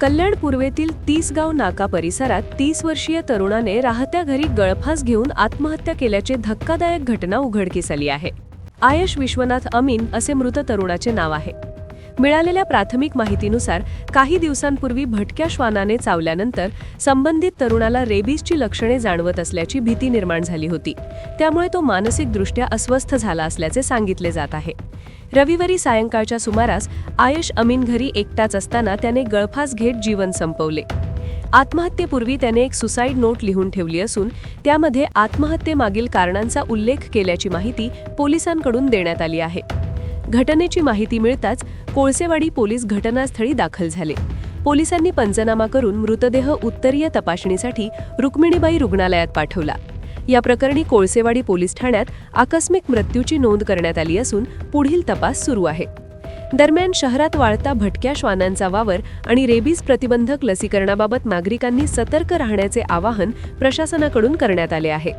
कल्याण पूर्वेतील तिसगाव नाका परिसरात 30 वर्षीय तरुणाने राहत्या घरी गळफास घेऊन आत्महत्या केल्याची धक्कादायक घटना उघडकीस आली आहे. आयश विश्वनाथ अमीन असे मृत तरुणाचे नाव आहे. मिळालेल्या प्राथमिक माहितीनुसार काही दिवसांपूर्वी भटक्या श्वानाने चावल्यानंतर संबंधित तरुणाला रेबीजची लक्षणे जाणवत असल्याची भीती निर्माण झाली होती. त्यामुळे तो मानसिकदृष्ट्या अस्वस्थ झाला असल्याचे सांगितले जात आहे. रविवारी सायंकाळच्या सुमारास आयश अमीन घरी एकटाच असताना त्याने गळफास घेत जीवन संपवले. आत्महत्येपूर्वी त्याने एक सुसाईड नोट लिहून ठेवली असून त्यामध्ये आत्महत्येमागील कारणांचा उल्लेख केल्याची माहिती पोलिसांकडून देण्यात आली आहे. घटनेची माहिती मिळताच कोळसेवाडी पोलीस घटनास्थळी दाखल झाले. पोलिसांनी पंचनामा करून मृतदेह उत्तरीय तपासणीसाठी रुक्मिणीबाई रुग्णालयात पाठवला. या प्रकरणी कोळसेवाडी पोलीस ठाण्यात आकस्मिक मृत्यूची नोंद करण्यात आली असून पुढील तपास सुरू आहे. दरम्यान शहरात वाढता भटक्या श्वानांचा वावर आणि रेबीज प्रतिबंधक लसीकरणाबाबत नागरिकांनी सतर्क राहण्याचे आवाहन प्रशासनाकडून करण्यात आले आहे.